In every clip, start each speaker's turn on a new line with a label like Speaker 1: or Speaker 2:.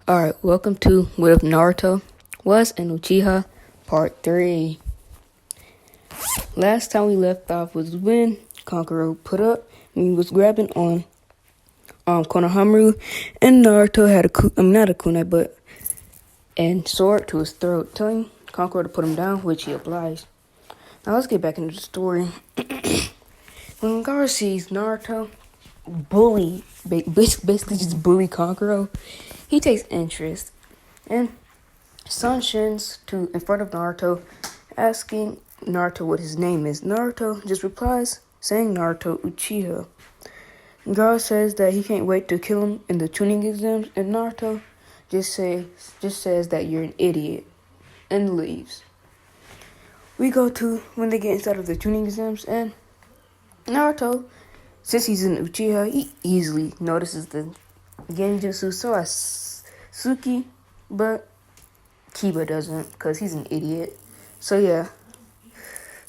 Speaker 1: Alright, welcome to What If Naruto Was an Uchiha Part 3. Last time we left off was when Kankuro put up and he was grabbing on Konohamaru, and Naruto had not a kunai, but a sword to his throat, telling Kankuro to put him down, which he obliged. Now let's get back into the story. When Gaara sees Naruto basically just bully Kankuro, he takes interest, and Sun shins in front of Naruto, asking Naruto what his name is. Naruto just replies, saying Naruto Uchiha. Gaara says that he can't wait to kill him in the Chunin exams, and Naruto just says that you're an idiot, and leaves. We go to when they get inside of the Chunin exams, and Naruto, since he's an Uchiha, he easily notices the genjutsu, so as Suki, but Kiba doesn't, because he's an idiot. So yeah,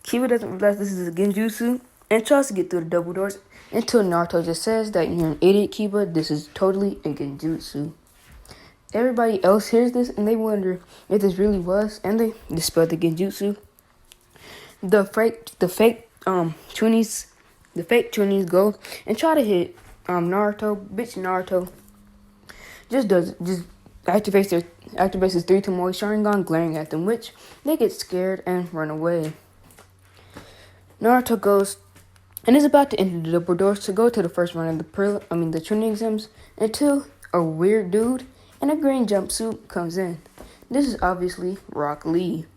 Speaker 1: Kiba doesn't realize this is a genjutsu and tries to get through the double doors until Naruto just says that you're an idiot, Kiba, this is totally a genjutsu. Everybody else hears this and they wonder if this really was, and they dispel the genjutsu. The fake Chunies go and try to hit Naruto. Bitch Naruto just activates his 3 Tomoe Sharingan, glaring at them, which they get scared and run away. Naruto goes and is about to enter the double doors to go to the first round of the Chunin exams, until a weird dude in a green jumpsuit comes in. This is obviously Rock Lee.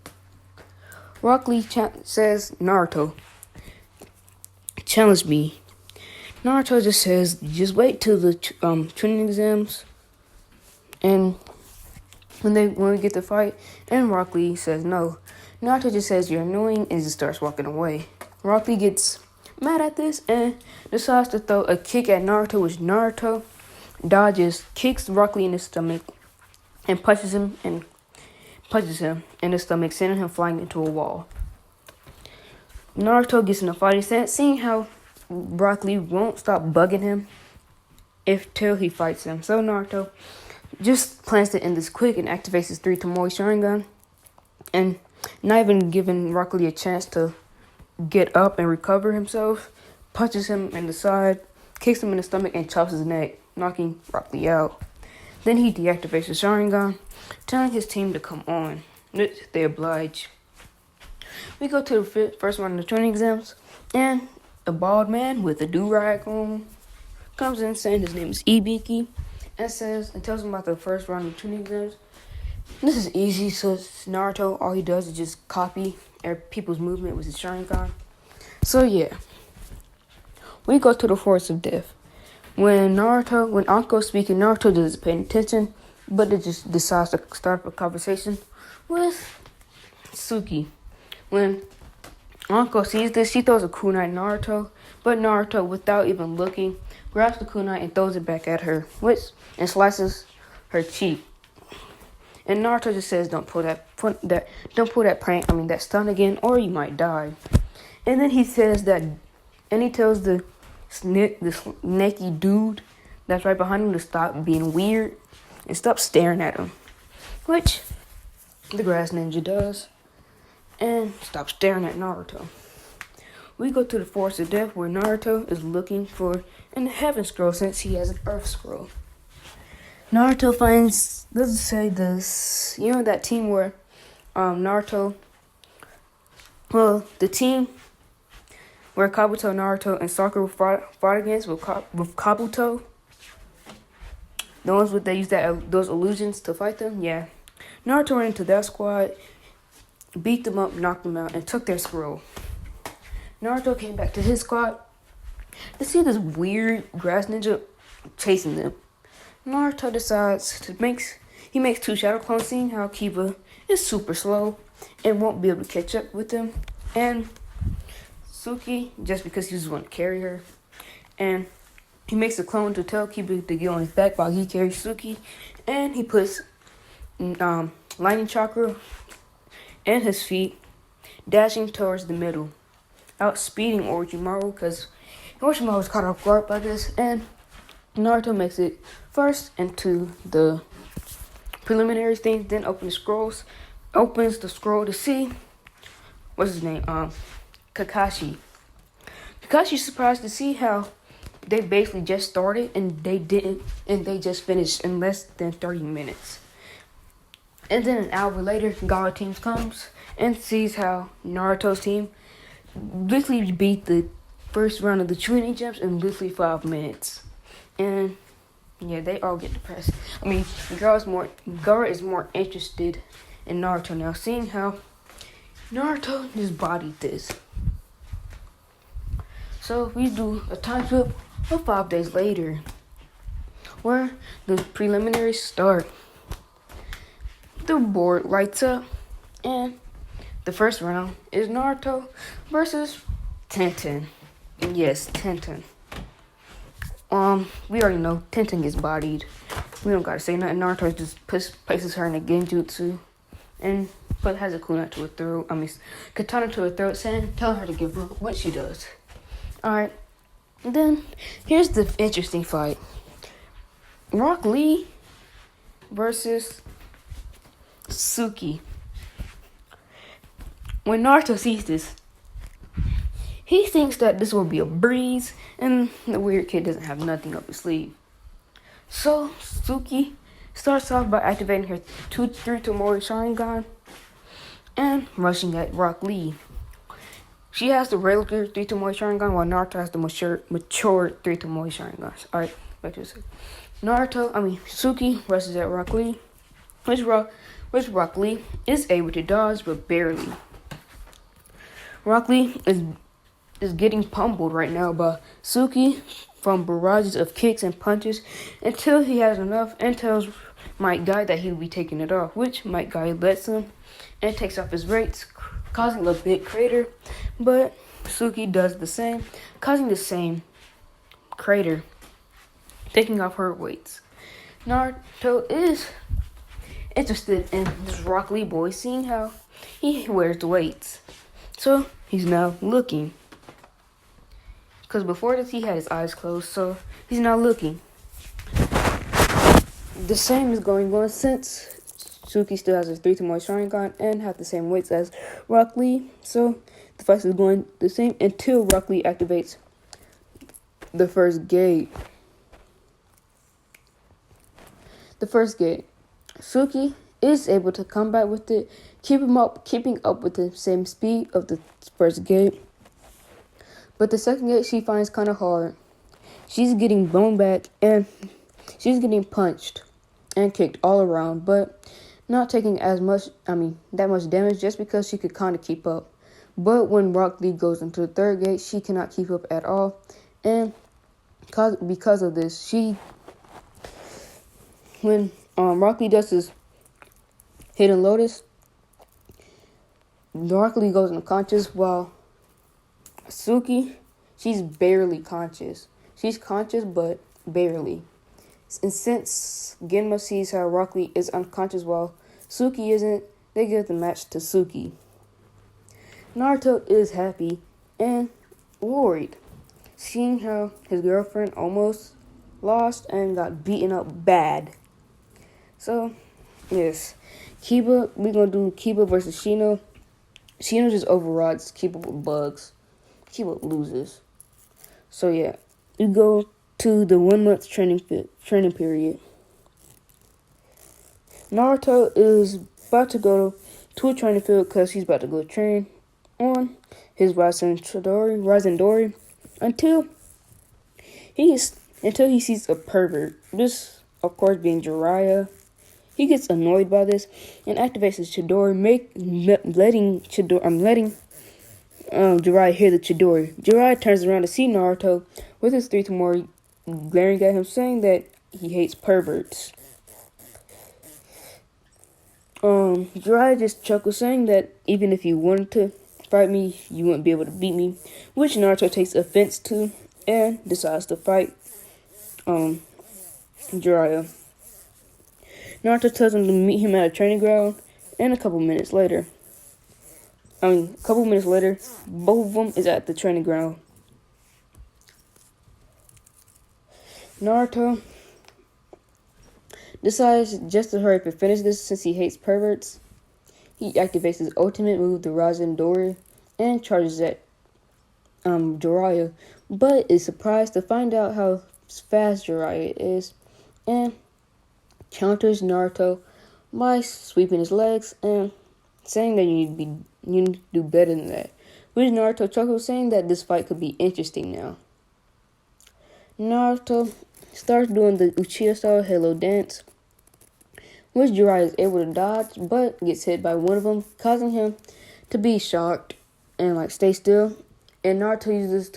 Speaker 1: Rock Lee says, Naruto, challenge me. Naruto just says, just wait till the Chunin exams, and when we get to fight, and Rock Lee says no. Naruto just says you're annoying and just starts walking away. Rock Lee gets mad at this and decides to throw a kick at Naruto, which Naruto dodges, kicks Rock Lee in the stomach, and punches him in the stomach, sending him flying into a wall. Naruto gets in a fighting stance, seeing how Rock Lee won't stop bugging him till he fights him. So Naruto just plans to end this quick and activates his 3 Tomoe Sharingan, and not even giving Rock Lee a chance to get up and recover himself, punches him in the side, kicks him in the stomach, and chops his neck, knocking Rock Lee out. Then he deactivates his Sharingan, telling his team to come on. They oblige. We go to the first round of the training exams, and a bald man with a do-rag on comes in saying his name is Ibiki, and tells him about the first round of training exams. This is easy, so Naruto, all he does is just copy people's movement with his Sharingan. So yeah, we go to the Forest of Death. When Anko's speaking, Naruto doesn't pay attention, but it just decides to start up a conversation with Suki. When Anko sees this, she throws a kunai at Naruto, but Naruto, without even looking, grabs the kunai and throws it back at her, and slices her cheek. And Naruto just says, "Don't pull that stunt again, or you might die." And then he says that, and he tells the snaky dude that's right behind him to stop being weird and stop staring at him, which the grass ninja does, and stop staring at Naruto. We go to the Forest of Death, where Naruto is looking for an Heaven Scroll since he has an Earth Scroll. Naruto finds, let's say this, that team where the team where Kabuto, Naruto, and Sakura fought against with Kabuto, the ones they use those illusions to fight them, yeah. Naruto ran into that squad, beat them up, knocked them out, and took their scroll. Naruto came back to his squad to see this weird grass ninja chasing them. Naruto decides he makes 2 shadow clones, seeing how Kiba is super slow and won't be able to catch up with him, and Suki, just because he just want to carry her, and he makes a clone to tell Kiba to get on his back while he carries Suki, and he puts lightning chakra in his feet, dashing towards the middle, outspeeding Orochimaru, because Orochimaru was caught off guard by this, and Naruto makes it first into the preliminary things, then opens the scroll to see what's his name? Kakashi. Kakashi's surprised to see how they basically just started and they just finished in less than 30 minutes. And then an hour later, Gaara team comes and sees how Naruto's team literally beat the first round of the Chunin jumps in literally 5 minutes. And yeah, they all get depressed. I mean, Gaara is more interested in Naruto now, seeing how Naruto just bodied this. So we do a time skip of 5 days later, where the preliminaries start. The board lights up, and the first round is Naruto versus Tenten. Yes, Tenten. We already know Tenten gets bodied. We don't gotta say nothing. Naruto just places her in a genjutsu and has a kunai to her throat. Katana to her throat, telling her to give up, what she does. Alright, then here's the interesting fight. Rock Lee versus Suki. When Naruto sees this, he thinks that this will be a breeze, and the weird kid doesn't have nothing up his sleeve. So Suki starts off by activating her 3 Tomori Sharingan and rushing at Rock Lee. She has the regular 3 Tomori Sharingan, while Naruto has the mature 3 Tomori Sharingans. Alright, back to this. Suki rushes at Rock Lee, which Rock Lee is able to dodge, but barely. Rock Lee is getting pummeled right now by Suki from barrages of kicks and punches until he has enough and tells Might Guy that he'll be taking it off, which Might Guy lets him and takes off his weights, causing a big crater, but Suki does the same, causing the same crater, taking off her weights. Naruto is interested in this Rock Lee boy, seeing how he wears the weights. So he's now looking. Because before this, he had his eyes closed, so he's now looking. The same is going on since Suki still has his 3 Tomori Sharingan and have the same weights as Rock Lee. So the fight is going the same until Rock Lee activates the first gate. Suki is able to combat with it, keeping up with the same speed of the first gate. But the second gate she finds kind of hard. She's getting blown back and she's getting punched and kicked all around, but not taking that much damage just because she could kind of keep up. But when Rock Lee goes into the third gate, she cannot keep up at all. And because of this, when Rock Lee does his Hidden Lotus, Rock Lee goes unconscious while Suki, she's barely conscious. She's conscious, but barely. And since Genma sees how Rock Lee is unconscious while Suki isn't, they give the match to Suki. Naruto is happy and worried, seeing how his girlfriend almost lost and got beaten up bad. So, yes. We're going to do Kiba versus Shino. Shino just overrides Kiba with bugs. Kiba loses. So, yeah. We go to the 1 month training period. Naruto is about to go to a training field because he's about to go train on his Razandori until he sees a pervert. This, of course, being Jiraiya. He gets annoyed by this and activates his Chidori, letting Jiraiya hear the Chidori. Jiraiya turns around to see Naruto with his 3 Tomori glaring at him, saying that he hates perverts. Jiraiya just chuckles, saying that even if you wanted to fight me, you wouldn't be able to beat me, which Naruto takes offense to and decides to fight Jiraiya. Naruto tells him to meet him at a training ground, and a couple minutes later, both of them is at the training ground. decides just to hurry up and finish this since he hates perverts. He activates his ultimate move, the Rasen Dori, and charges at Jiraiya, but is surprised to find out how fast Jiraiya is, and counters Naruto by sweeping his legs and saying that you need to do better than that. Which Naruto chuckles, saying that this fight could be interesting now. Naruto starts doing the Uchiha style Halo dance, which Jiraiya is able to dodge, but gets hit by one of them, causing him to be shocked and stay still. And Naruto uses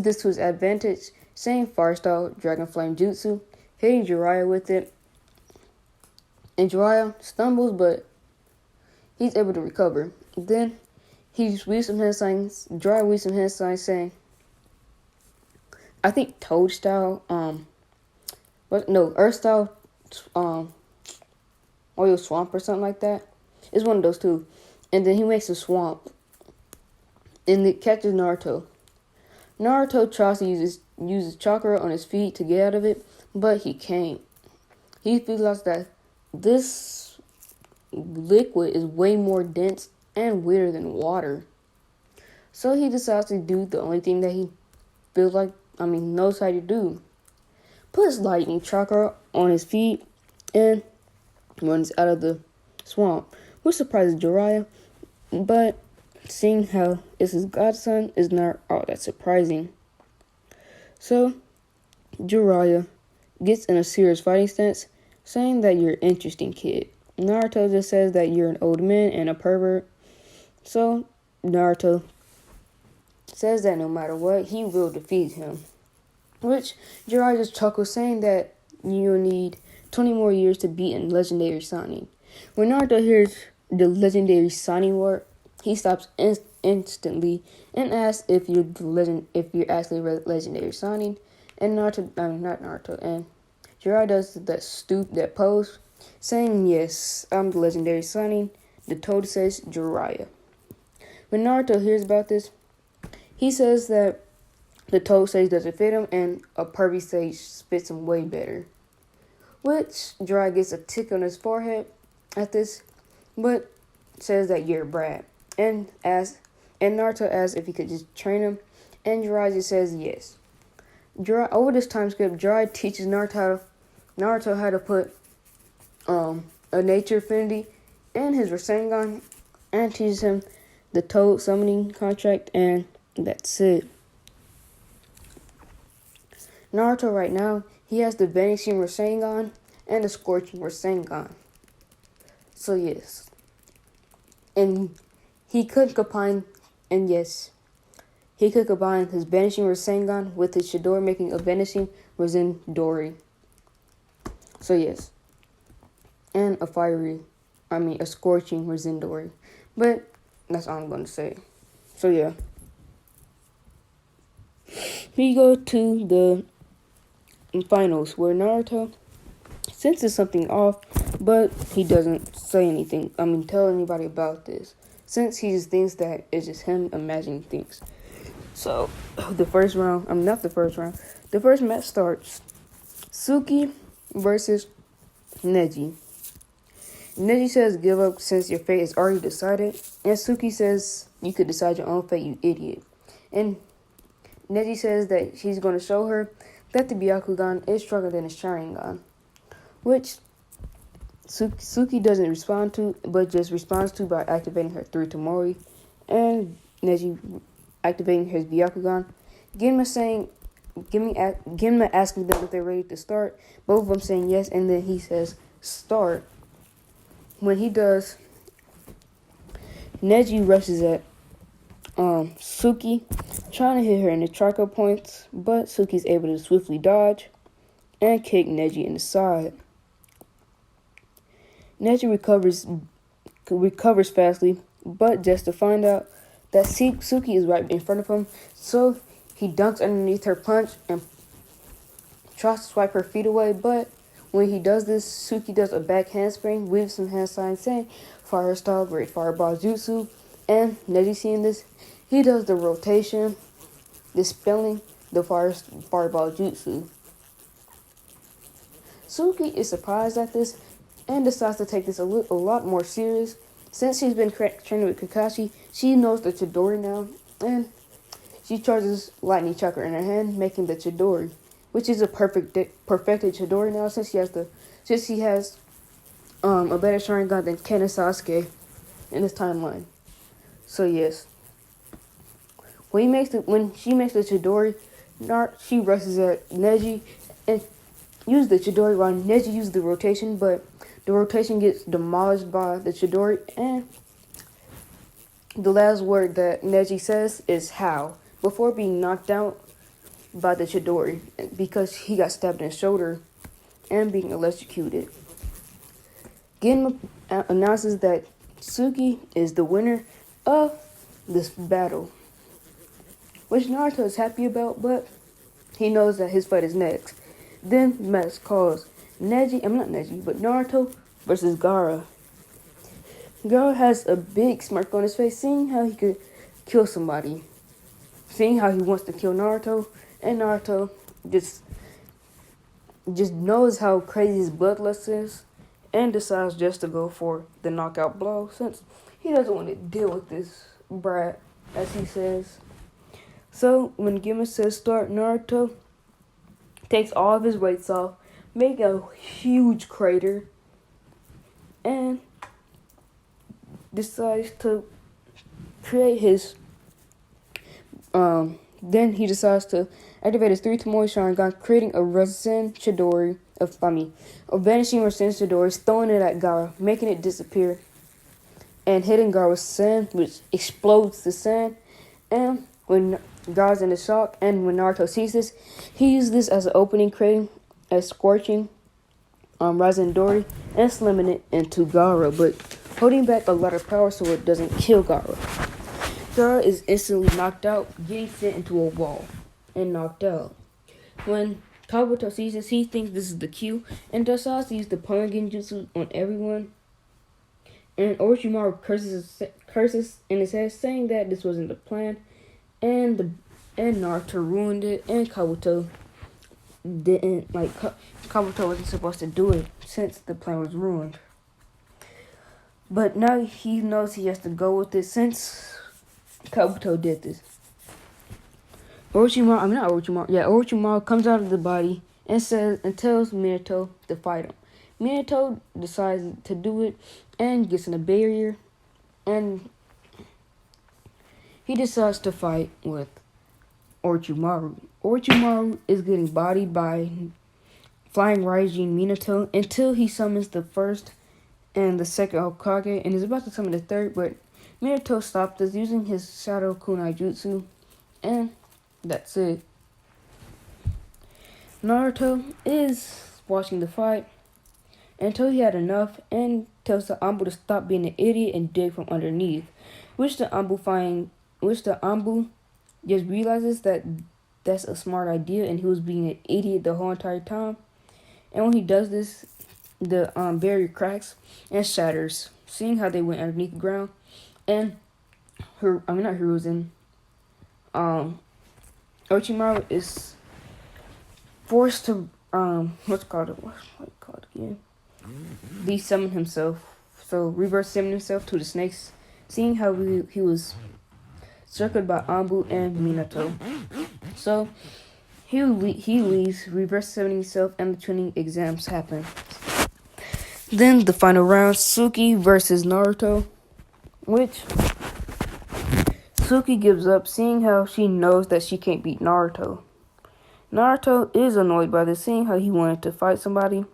Speaker 1: this to his advantage, saying Fire Style Dragon Flame Jutsu, hitting Jiraiya with it. And Jiraiya stumbles, but he's able to recover. Then he weaves some hand signs. Jiraiya weaves some hand signs, saying, I think Toad Style, Earth Style, Oil Swamp or something like that. It's one of those two. And then he makes a swamp. And it catches Naruto. Naruto tries to use chakra on his feet to get out of it, but he can't. He feels that this liquid is way more dense and weirder than water. So he decides to do the only thing that he knows how to do. Puts lightning chakra on his feet and runs out of the swamp, which surprises Jiraiya, but seeing how it's his godson is not all that surprising. So Jiraiya gets in a serious fighting stance, saying that you're an interesting kid. Naruto just says that you're an old man and a pervert. So Naruto says that no matter what, he will defeat him. Which Jiraiya just chuckles, saying that you'll need 20 more years to beat in legendary signing. When Naruto hears the legendary signing word, he stops instantly and asks if you're actually legendary signing. And and Jiraiya does that pose, saying, yes, I'm the legendary signing. The toad says Jiraiya. When Naruto hears about this, he says that the toad sage doesn't fit him and a pervy sage fits him way better. Which Jiraiya gets a tick on his forehead at this, but says that you're a brat. And Naruto asks if he could just train him, and Jiraiya just says yes. Over this time skip, Jiraiya teaches Naruto how to put a nature affinity in his Rasengan, and teaches him the Toad summoning contract, and that's it. Naruto right now, he has the Vanishing Rasengan and the Scorching Rasengan. So yes. And he could combine his Vanishing Rasengan with his Chidori, making a Vanishing Dori. So yes. And a Scorching Dori. But that's all I'm going to say. So yeah. We go to the finals where Naruto senses something off, but he doesn't say anything. Tell anybody about this, since he just thinks that it's just him imagining things. So, the first match starts. Suki versus Neji. Neji says give up since your fate is already decided, and Suki says you could decide your own fate, you idiot. And Neji says that she's going to show her that the Byakugan is stronger than the Sharingan, which Suki doesn't respond to, but just responds to by activating her 3 Tamori, and Neji activating his Byakugan. Genma asking them if they're ready to start, both of them saying yes, and then he says start. When he does, Neji rushes at Suki, trying to hit her in the chakra points, but Suki's able to swiftly dodge and kick Neji in the side. Neji recovers fastly, but just to find out that Suki is right in front of him, so he dunks underneath her punch and tries to swipe her feet away, but when he does this, Suki does a back handspring, weaves some hand signs saying Fire Style, Great Fireball Jutsu, and Neji seeing this, he does the rotation, dispelling the Fireball Jutsu. Suki is surprised at this and decides to take this a lot more serious. Since she's been training with Kakashi, she knows the Chidori now, and she charges lightning chakra in her hand, making the Chidori, which is a perfected Chidori now since she has a better Sharingan than Ken and Sasuke in this timeline. So yes, when she makes the Chidori, she rushes at Neji and uses the Chidori while Neji uses the rotation, but the rotation gets demolished by the Chidori, and the last word that Neji says is "how" before being knocked out by the Chidori because he got stabbed in the shoulder and being electrocuted. Genma announces that Suki is the winner of this battle, which Naruto is happy about, but he knows that his fight is next. Then Max calls Naruto versus Gaara. Gaara has a big smirk on his face, seeing how he could kill somebody. Seeing how he wants to kill Naruto, and Naruto just knows how crazy his bloodlust is, and decides just to go for the knockout blow, since he doesn't want to deal with this brat, as he says. So, when Gimma says start, Naruto takes all of his weights off, make a huge crater, and decides to create his then he decides to activate his 3 Tomoe Sharingan, creating a Rasen Chidori a vanishing Rasen Chidori, throwing it at Gaara, making it disappear, and hitting Gaara with sand, which explodes the sand. And when Gaara's in a shock, and when Naruto sees this, he uses this as an opening, creating a scorching Rasen Dori and slamming it into Gaara, but holding back a lot of power so it doesn't kill Gaara. Gaara is instantly knocked out, getting sent into a wall and knocked out. When Kabuto sees this, he thinks this is the cue and decides to use the Pon Genjutsu on everyone. And Orochimaru curses in his head, saying that this wasn't the plan, and Naruto ruined it, and Kabuto didn't Kabuto wasn't supposed to do it since the plan was ruined. But now he knows he has to go with it since Kabuto did this. Orochimaru comes out of the body and tells Minato to fight him. Minato decides to do it and gets in a barrier, and he decides to fight with Orochimaru. Orochimaru is getting bodied by flying Raijin Minato until he summons the first and the second Hokage and is about to summon the third, but Minato stopped us using his Shadow Kunai Jutsu, and that's it. Naruto is watching the fight until he had enough and tells the Anbu to stop being an idiot and dig from underneath, which the Anbu just realizes that that's a smart idea and he was being an idiot the whole entire time. And when he does this, the barrier cracks and shatters, seeing how they went underneath the ground. And Orochimaru is forced to de-summon himself. So reverse summon himself to the snakes, seeing how he was circled by Anbu and Minato. So he leaves, reverse summoning himself, and the Chunin exams happen. Then the final round, Suki versus Naruto, which Suki gives up, seeing how she knows that she can't beat Naruto. Naruto is annoyed by this, seeing how he wanted to fight somebody,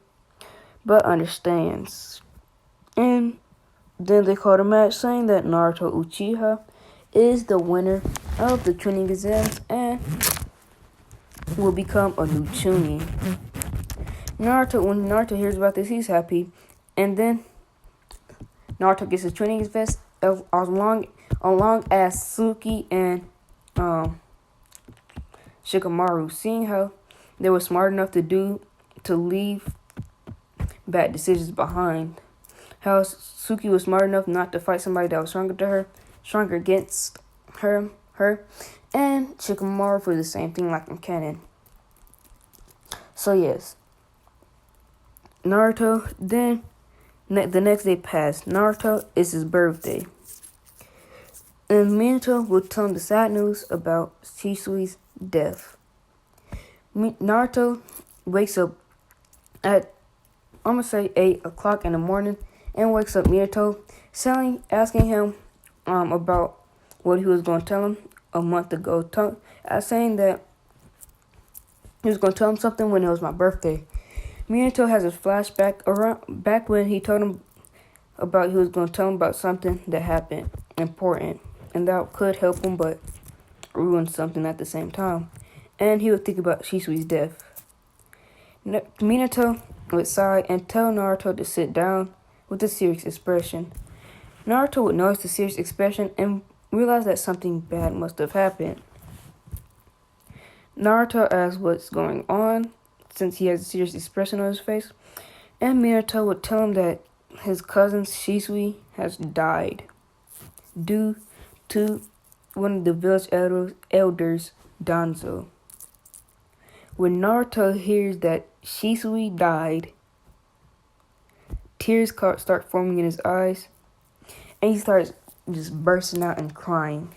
Speaker 1: but understands. And then they call the match, saying that Naruto Uchiha is the winner of the Chunin exams and will become a new Chunin. When Naruto hears about this, he's happy, and then Naruto gets his Chunin vest along as Suki and Shikamaru, seeing how they were smart enough to leave bad decisions behind. How Suki was smart enough not to fight somebody that was stronger against her, and Shikamaru for the same thing, like in canon. So yes, Naruto, then the next day passed. Naruto, is his birthday. And Minato will tell him the sad news about Shisui's death. Naruto wakes up at, I'm going to say 8 o'clock in the morning, and wakes up Minato, asking him about what he was going to tell him a month ago, saying that he was going to tell him something when it was my birthday. Minato has a flashback back when he told him he was going to tell him about something that happened important, and that could help him but ruin something at the same time. And he would think about Shisui's death. Minato would sigh and tell Naruto to sit down with a serious expression. Naruto would notice the serious expression and realize that something bad must have happened. Naruto asks what's going on, since he has a serious expression on his face, and Minato would tell him that his cousin Shisui has died due to one of the village elders, Danzo. When Naruto hears that Shisui died, tears start forming in his eyes, and he starts just bursting out and crying.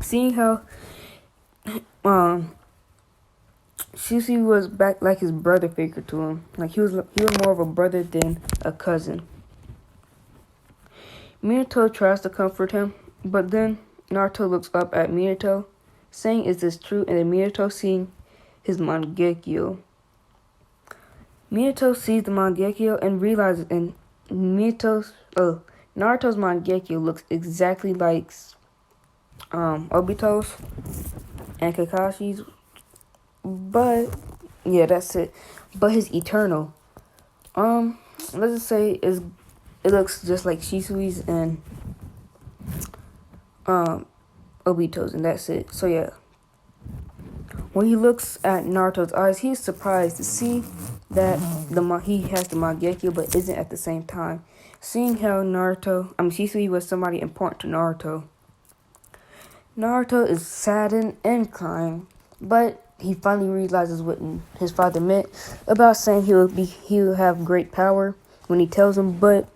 Speaker 1: Seeing how Shisui was back like his brother figure to him, like he was more of a brother than a cousin. Minato tries to comfort him, but then Naruto looks up at Minato, saying, "Is this true?" And then Minato seeing his Mangekyo. Minato sees the Mangekyo and realizes, and Naruto's Mangekyo looks exactly like Obito's and Kakashi's, but yeah, that's it. But his eternal, let's just say it looks just like Shisui's and Obito's, and that's it. So yeah, when he looks at Naruto's eyes, he is surprised to see that he has the Mangekyo, but isn't at the same time. Seeing how Shisui was somebody important to Naruto. Naruto is saddened and crying, but he finally realizes what his father meant about saying he will have great power when he tells him, but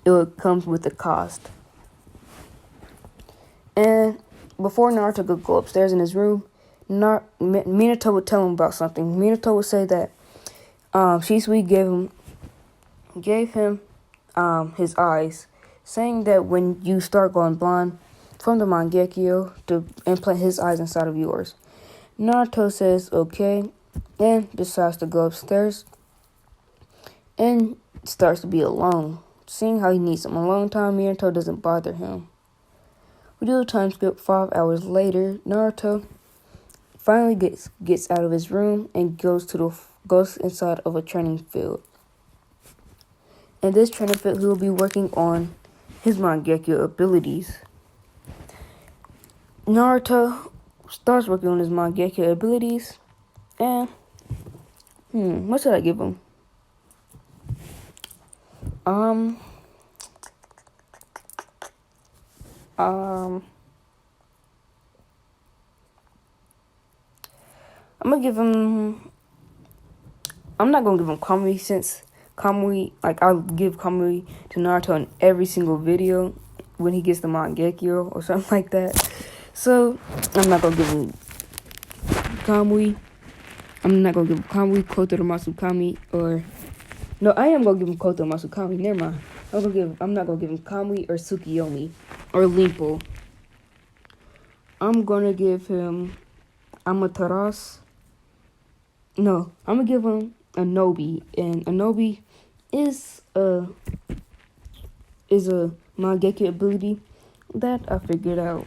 Speaker 1: it will come with a cost. And before Naruto could go upstairs in his room, Minato would tell him about something. Minato would say that Shisui gave him his eyes, saying that when you start going blind from the Mangekyo to implant his eyes inside of yours. Naruto says okay and decides to go upstairs and starts to be alone. Seeing how he needs some alone time, Naruto doesn't bother him. We do a time skip 5 hours later. Naruto finally gets out of his room and goes inside of a training field. In this training field, he will be working on his Mangekyo abilities. Naruto starts working on his Mangekyo abilities, and what should I give him? I'm gonna give him. I'm not gonna give him Kamui, since Kamui, I'll give Kamui to Naruto in every single video when he gets the Mangekyo or something like that. So I'm not gonna give him Kamui. I'm not gonna give him Kamui, Koto to Masukami, or no, I am gonna give him Koto Masukami. Never mind. I'm not gonna give him Kamui or Tsukiyomi or Limpo. I'm gonna give him Amaterasu. No, I'm gonna give him Anobi, and Anobi is a Mangekyo ability that I figured out.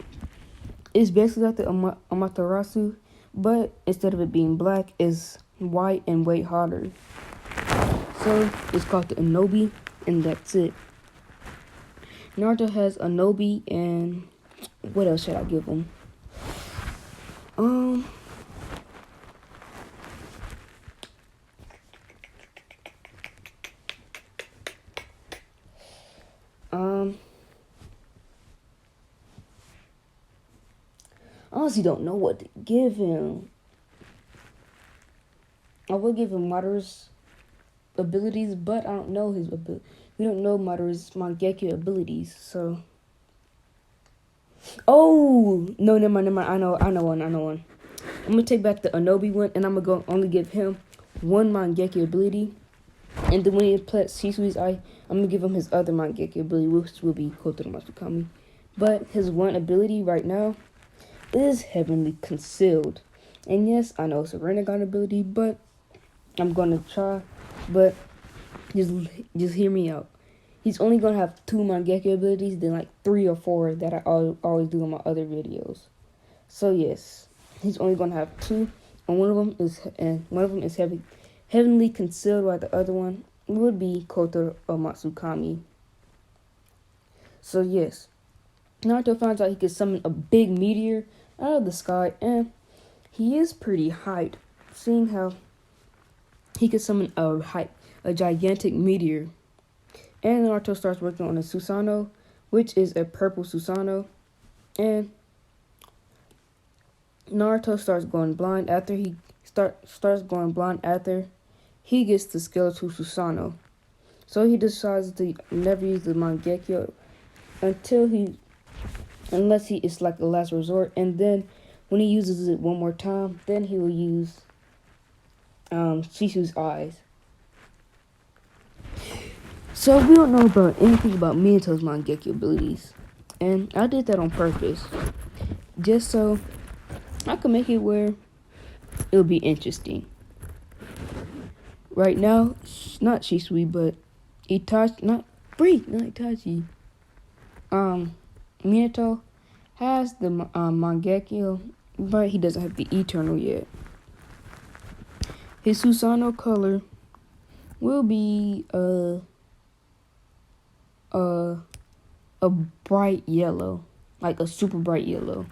Speaker 1: It's basically like the Amaterasu, but instead of it being black, it's white and way harder. So it's called the Anobi, and that's it. Naruto has Anobi, and what else should I give him? Honestly don't know what to give him. I will give him Madara's abilities, but I don't know his ability. We don't know Madara's Mangekyo abilities, so. Oh no, never mind. I know one. I'm gonna take back the Anobi one, and I'm gonna only give him one Mangekyo ability. And then when he plants Shisui's eye, I'm gonna give him his other Mangekyo ability, which will be Kotaro Matsukami. But his one ability right now is Heavenly Concealed. And yes, I know it's a Rinnegan ability, but I'm gonna try. But just hear me out. He's only gonna have 2 Mangekyo abilities, then like 3 or 4 that I always do in my other videos. So yes, he's only gonna have 2, and one of them is Heavenly Concealed, while the other one would be Kotaro Matsukami. So yes, Naruto finds out he can summon a big meteor out of the sky, and he is pretty hyped, seeing how he can summon a gigantic meteor. And Naruto starts working on a Susanoo, which is a purple Susanoo. And Naruto starts going blind after he gets the skeletal Susanoo. So he decides to never use the Mangekyo unless it's like a last resort. And then when he uses it one more time, then he will use Shisui's eyes. So we don't know about anything about Minato's Mangekyo abilities. And I did that on purpose. Just so I can make it where it'll be interesting. Right now, not Shisui, but Itachi. Minato has the Mangekyo, but he doesn't have the Eternal yet. His Susanoo color will be a bright yellow, like a super bright yellow.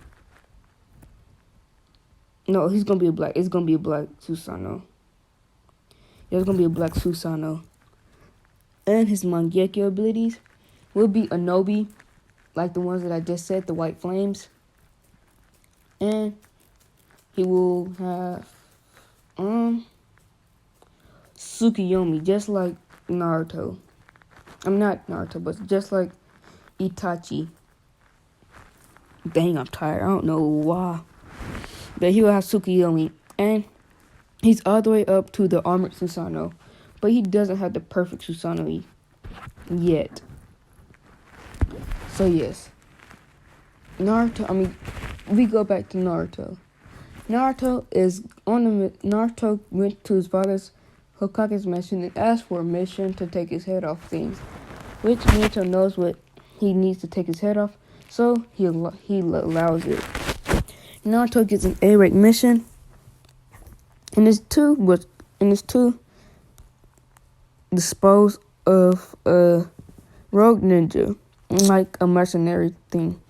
Speaker 1: No, he's gonna be a black. It's gonna be a black Susanoo. There's gonna be a black Susanoo. And his Mangekyo abilities will be Anobi, like the ones that I just said, the white flames. And he will have Tsukiyomi, just like Naruto. I'm not Naruto, but just like Itachi. Dang, I'm tired. I don't know why. But he will have Tsukiyomi. And he's all the way up to the armored Susanoo. But he doesn't have the perfect Susanoo yet. So yes. We go back to Naruto. Naruto went to his father's Hokage's mansion and asked for a mission to take his head off things, which Minato knows what he needs to take his head off, so he allows it. Naruto gets an A-rank mission, and it's to dispose of a rogue ninja, like a mercenary thing.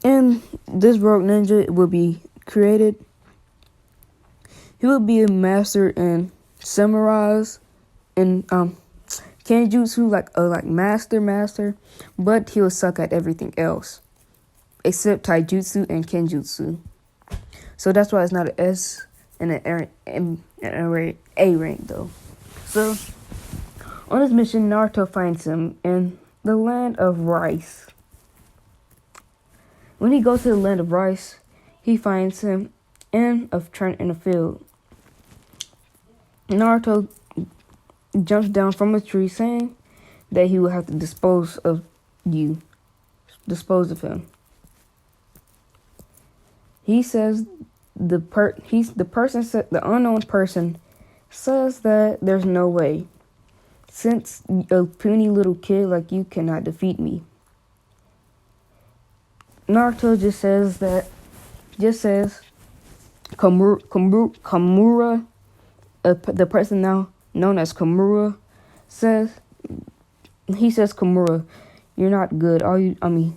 Speaker 1: And this rogue ninja will be created. He will be a master in samurais and kenjutsu, like master, but he will suck at everything else except taijutsu and kenjutsu. So that's why it's not an S and an A rank though. So on his mission, Naruto finds him in the land of rice. When he goes to the land of rice, he finds him in a field. Naruto jumps down from a tree, saying that he will have to dispose of him. He says the unknown person says that there's no way, since a puny little kid like you cannot defeat me. Naruto just says Kamura, the person now known as Kamura, Kamura, you're not good.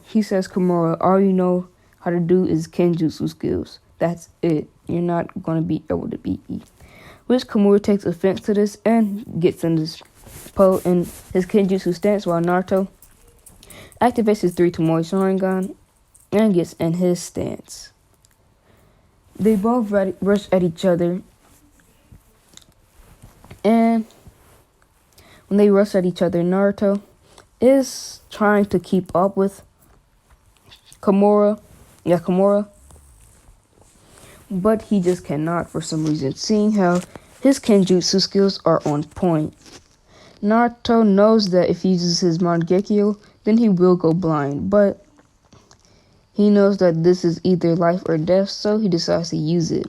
Speaker 1: He says, Kamura, all you know how to do is kenjutsu skills. That's it. You're not going to be able to beat me. Which Kamura takes offense to this and gets in his kenjutsu stance, while Naruto activates his 3 Tomoe Sharingan and gets in his stance. They both rush at each other, and when they rush at each other, Naruto is trying to keep up with Kimura, but he just cannot for some reason, seeing how his Kenjutsu skills are on point. Naruto knows that if he uses his Mangekyo, then he will go blind, but he knows that this is either life or death, so he decides to use it.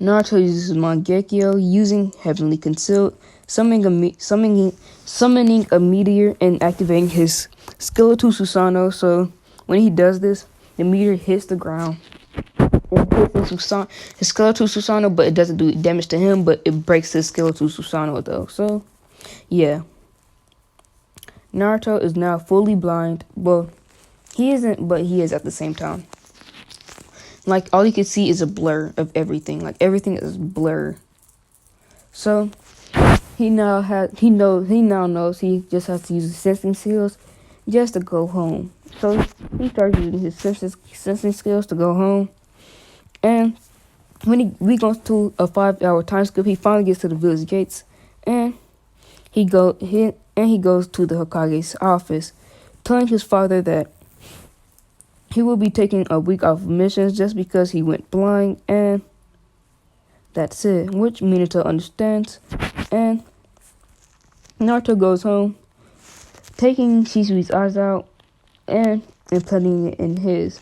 Speaker 1: Naruto uses Mangekyo, using Heavenly Concealed, summoning a meteor and activating his skeletal Susanoo. So when he does this, the meteor hits the ground. It hits his skeletal Susanoo, but it doesn't do damage to him, but it breaks his skeletal Susanoo though. So yeah. Naruto is now fully blind. Well, he isn't, but he is at the same time. Like, all you can see is a blur of everything. Like, everything is blur. So he now knows he just has to use his sensing skills just to go home. So he starts using his sensing skills to go home. And when we goes to a 5-hour time skip, he finally gets to the village gates, and he goes to the Hokage's office, telling his father that he will be taking a week off of missions just because he went blind, and that's it, which Minato understands. And Naruto goes home, taking Shisui's eyes out and implanting it in his.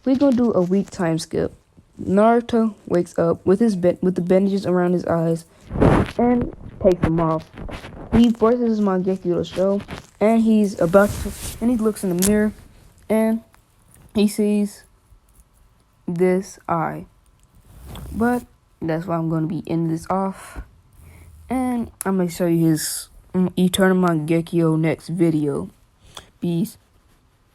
Speaker 1: We're gonna do a week time skip. Naruto wakes up with the bandages around his eyes and takes them off. He forces his Mangekyo to show, and he looks in the mirror and he sees this eye. But that's why I'm going to be ending this off. And I'm going to show you his Eternal Mangekyo next video. Peace.